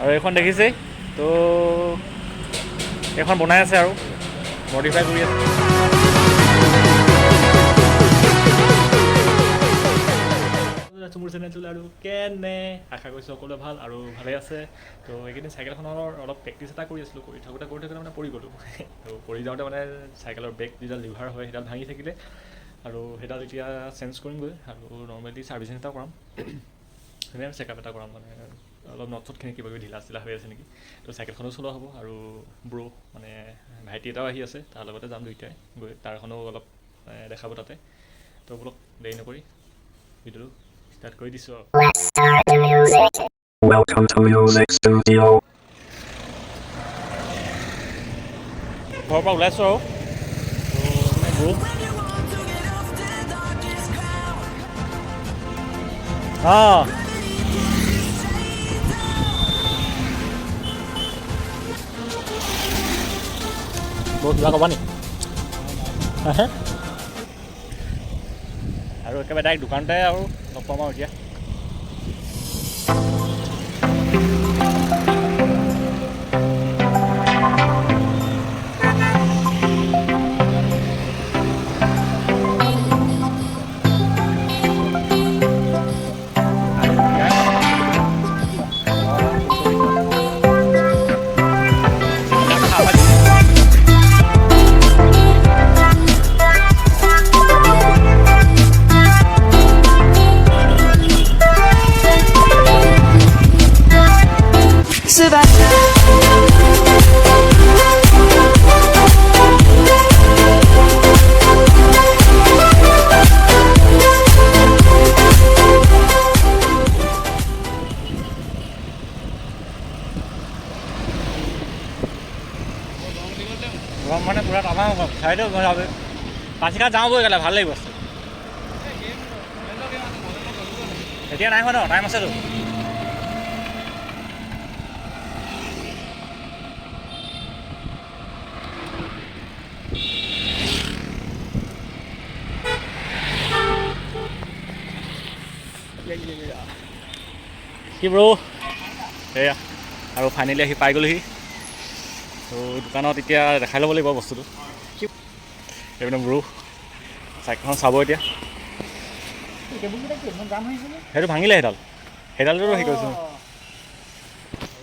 আৰু এইখন দেখিছেই তো এইখন বনাই আছে আৰু মডিফাই কৰি আছে। মোৰ চেনেলটো আৰু কেনে আশা কৰিছোঁ সকলোৱে ভাল আৰু ভালে আছে। তো এইকেইদিন চাইকেলখনৰ অলপ প্ৰেক্টিচ এটা কৰি আছিলোঁ, কৰি থাকোঁতে মানে পৰি গ'লোঁ। তো পৰি যাওঁতে মানে চাইকেলৰ ব্ৰেক যিডাল লিভাৰ হয় সেইডাল ভাঙি থাকিলে আৰু সেইডাল এতিয়া চেঞ্জ কৰিমগৈ আৰু নৰ্মেলি ছাৰ্ভিচিং এটা কৰাম, ধুনীয়া চেকআপ এটা কৰাম, মানে অলপ নট চটখিনি কিবা কিবি ঢিলা চিলা হৈ আছে নেকি। তো চাইকেলখনো চলোৱা হ'ব আৰু ব্ৰ' মানে ভাইটি এটাও আহি আছে, তাৰ লগতে যাম দুইটাই গৈ, তাৰখনো অলপ দেখাব তাতে। তো বোলক দেৰি নকৰি ভিডিঅ'টো ষ্টাৰ্ট কৰি দিছোঁ আৰু। Welcome to music studio. ঘৰৰ পৰা ওলাইছোঁ আৰু ব্ৰ' বহুত কিবা ক'বা নি? আৰু একেবাৰে ডাইৰেক্ট দোকানতে আৰু লগ পাম আৰু এতিয়া। গৰম মানে পূৰা টামাম গৰম, চাইডেও পাচিঘাট যাওঁ বৈ গ'লে ভাল লাগিব। এতিয়া নাই হোৱা ন, টাইম আছেতো। কি ব্ৰ' এয়া আৰু ফাইনেলি আহি পাই গ'লোহি। তো দোকানত এতিয়া দেখাই ল'ব লাগিব বস্তুটো। এইপিনে ব্ৰ' চাইকেলখন চাব এতিয়া। সেইটো ভাঙিলে সেইডালটো হেৰি কৰিছোঁ।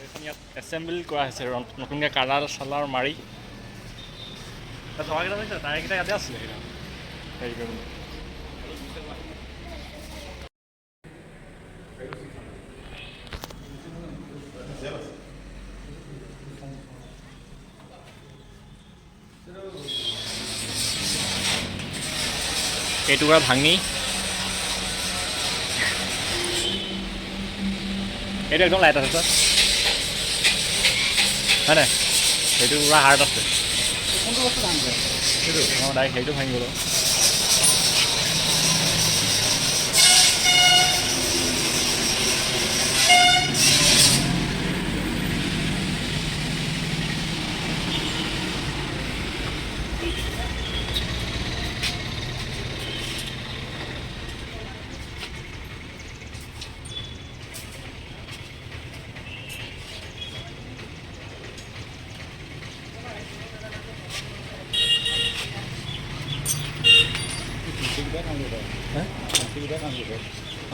এইখন ইয়াত এছেম্বল কৰা হৈছে নতুনকৈ কালাৰ চালাৰ মাৰি। চকাকেইটা পাইছে, টায়াৰকেইটা ইয়াতে আছিলে সেইডাল হেৰি কৰিবলৈ। এইটো পুৰা ভাঙি, এইটো একদম লাইট আছে হয় নাই? সেইটো পুৰা হাৰ্ড আছে। কোনটো বস্তু ভাঙিছে? সেইটো অঁ ডাইৰেক্ট সেইটো ভাঙি গ'ল।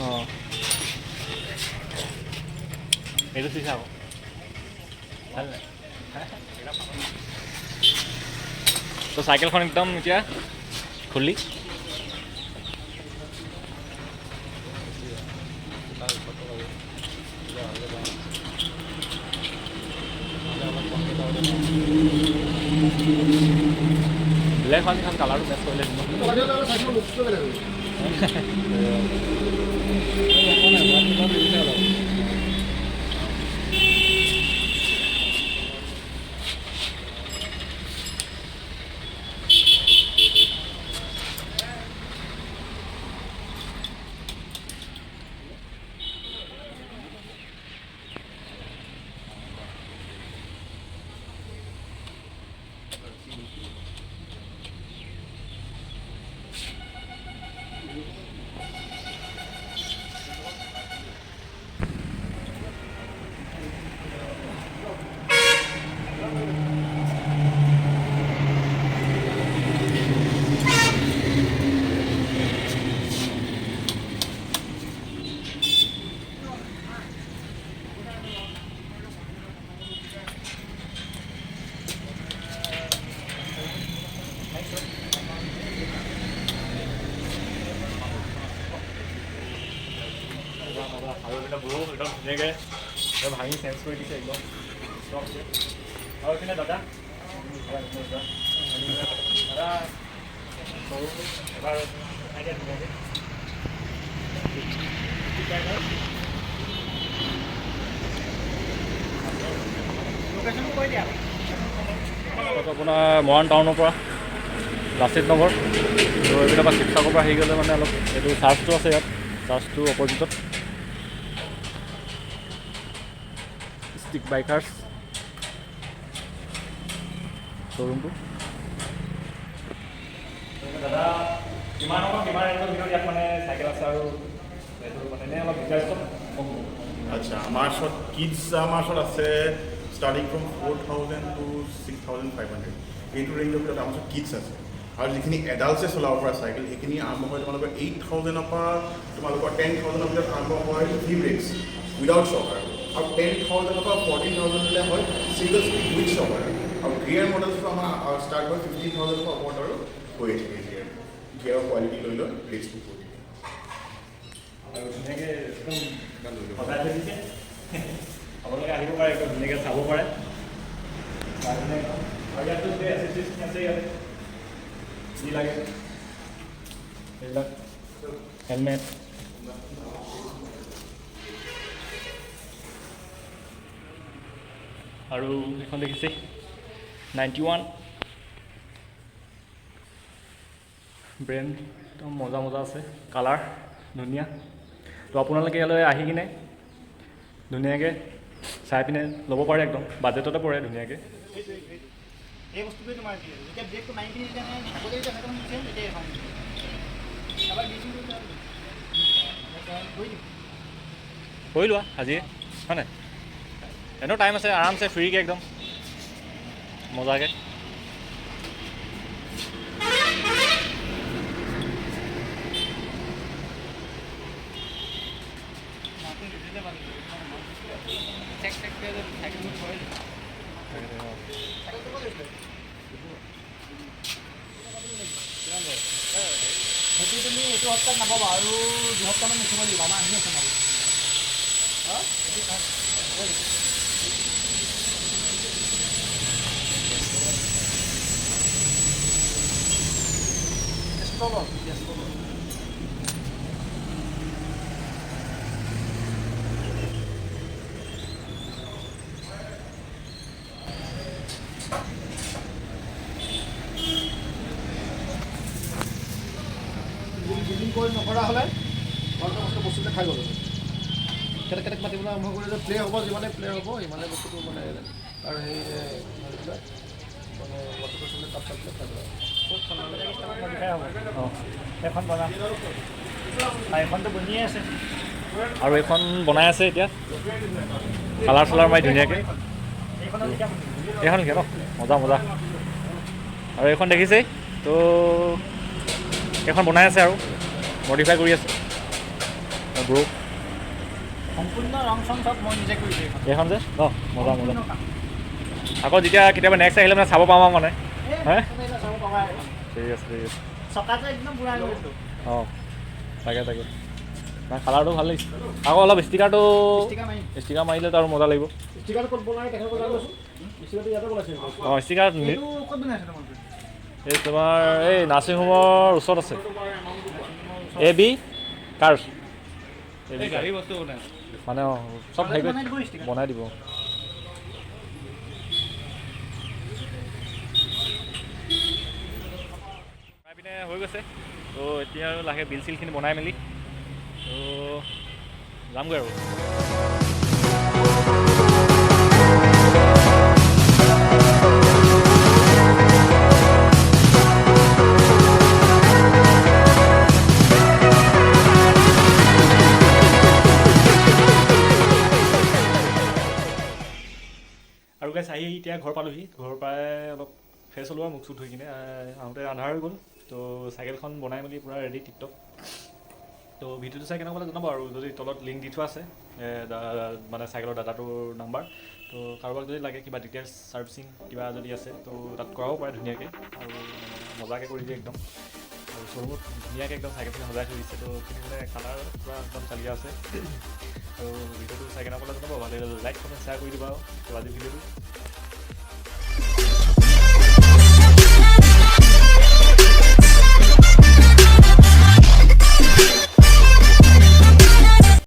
অঁ এইটো চিচা আকৌ ভাল নাই। তো চাইকেলখন একদম এতিয়া খুলি ব্লেক এখন কালাৰটো বেষ্ট কৰিলে ধুনীয়াকৈ ভাঙি চেঞ্জ কৰি দিছে একদম আৰু এইপিনে দাদা দাদা সৰু এবাৰ ধুনীয়াকৈ আপোনাৰ মৰাণ টাউনৰ পৰা লাচিত নগৰ তো এইবিলাক পৰা শিৱসাগৰৰ পৰা আহি গ'লে মানে অলপ এইটো চাৰ্জটো আছে ইয়াত চাৰ্জটো অপজিটত ষ্টিক বাইকাৰ্ছ শ্ব'ৰুমটো দাদা কিমান ৰেঞ্জৰ ভিতৰত ইয়াত মানে চাইকেল আছে আৰু এইটো মানে এনেই অলপ ডিটেইলছত আচ্ছা আমাৰ ওচৰত কিডছ আমাৰ ওচৰত আছে ষ্টাৰ্টিং ফ্ৰম 4,000 to 6,500 এইটো ৰেঞ্জৰ ভিতৰত আমাৰ ওচৰত কিডছ আছে আৰু যিখিনি এডাল্টছে চলাব পৰা চাইকেল সেইখিনি আৰম্ভ হয় তোমালোকৰ 8,000ৰ পৰা তোমালোকৰ 10,000ৰ ভিতৰত আৰম্ভ হয় ভি ব্ৰেক্স উইদাউট শ্বকাৰ আৰু 10,000ৰ পৰা 14,000লৈ হয় ছিংগল স্পীড উইথ শ্বকাৰ আৰু গিয়াৰ মডেলছটো আমাৰ ষ্টাৰ্ট হয় 15,000ৰ পৰা ওপৰত আৰু হৈয়ে থাকে গিয়াৰৰ কোৱালিটি লৈ লৈ ব্ৰেক্সটো কৰি থাকে আৰু ধুনীয়াকৈ একদম সজাই থৈ দিছে আপোনালোকে আহিব পাৰে একদম ধুনীয়াকৈ চাব পাৰে আৰু ইয়াতো যে এচেছৰিজ আছে ইয়াতে যি লাগে এইবিলাক হেলমেট আৰু এইখন দেখিছে 91 ব্ৰেণ্ড একদম মজা আছে কালাৰ ধুনীয়া তো আপোনালোকে ইয়ালৈ আহি কিনে ধুনীয়াকৈ চাই পিনে ল'ব পাৰে একদম বাজেটতে পৰে ধুনীয়াকৈ এই বস্তুটোৱে তোমাৰ যেতিয়া ব্ৰেকটো মাৰি পিনি যেতিয়া ছাগলী যেতিয়া কৰি লোৱা আজি হয় নাই এনেও টাইম আছে আৰামছে ফ্ৰীকৈ একদম মজাকৈ সেইটো তুমি এইটো সপ্তাহত নাপাবা আৰু দুসপ্তাহমান নিচিব লাগিব আমাৰ আহি আছে মানে কৰি নকৰা হ'লে বস্তুবিলাক খাই গ'ল কেটেক মাতিবলৈ আৰম্ভ কৰিলে প্লে হ'ব যিমানে প্লে হ'ব সিমানে বস্তুটো মানে আৰু সেই মানে বস্তুটো তাত এখন বনাম এখনটো বনিয়ে আছে আৰু এইখন বনাই আছে এতিয়া কালাৰ চালাৰ মাৰি ধুনীয়াকৈ এইখন লিখে ন মজা আৰু এইখন দেখিছেই তো এইখন বনাই আছে আৰু মডিফাই কৰি আছে ব্ৰো সম্পূৰ্ণ ৰং চং চব মই নিজে কৰি দিওঁ এইখন যে ন মজা আকৌ যেতিয়া কেতিয়াবা নেক্সট আহিলে মানে চাব পাম মানে হে ঠিক আছে চকাটো একদম বুঢ়া হৈ গৈছোঁ অঁ তাকে নাই কালাৰটো ভাল লাগিছে আকৌ অলপ ষ্টিকাৰটো ষ্টিকাৰ মাৰিলেতো আৰু মজা লাগিব ষ্টিকাৰটো ক'ত বনাই তেখেতক কৈছোঁ ষ্টিকাৰটো ইয়াতে বনাইছে অঁ ষ্টিকাৰ ক'ত বনাইছে তোমালোকে এই তোমাৰ এই নাৰ্ছিং হোমৰ ওচৰত আছে BIKERS গাড়ী বস্তু মানে অঁ চব হেৰি বনাই দিব বনাই পিনে হৈ গৈছে তো এতিয়া আৰু লাহে বিল চিলখিনি বনাই মেলি তো যামগৈ আৰু গাইছ আহি এতিয়া ঘৰ পালোহি ঘৰৰ পৰাই অলপ ফ্ৰেছ হ'লো আৰু মুখ চুখ ধুই কিনে আহোঁতে আন্ধাৰ হৈ গ'ল তো চাইকেলখন বনাই মেলি পূৰা ৰেডি টিকটক তো ভিডিঅ'টো চাই কেনেকুৱা জনাব আৰু যদি তলত লিংক দি থোৱা আছে মানে চাইকেলৰ দাদাটোৰ নাম্বাৰ তো কাৰোবাক যদি লাগে কিবা ডিটেইলছ ছাৰ্ভিচিং কিবা যদি আছে তো তাত কৰাব পাৰে ধুনীয়াকৈ আৰু মজাকৈ কৰি দিয়ে একদম আৰু শ্ব'ৰুমত ধুনীয়াকৈ একদম চাইকেলখিনি সজাই থৈ দিছে তো এইখিনি মানে কালাৰ পূৰা একদম চালি আছে আৰু ভিডিঅ'টো চাই কেনে অকলে জনাব ভাল লাগিলে লাইক কমেণ্ট শ্বেয়াৰ কৰি দিবা আৰু তো আজি ভিডিঅ'টো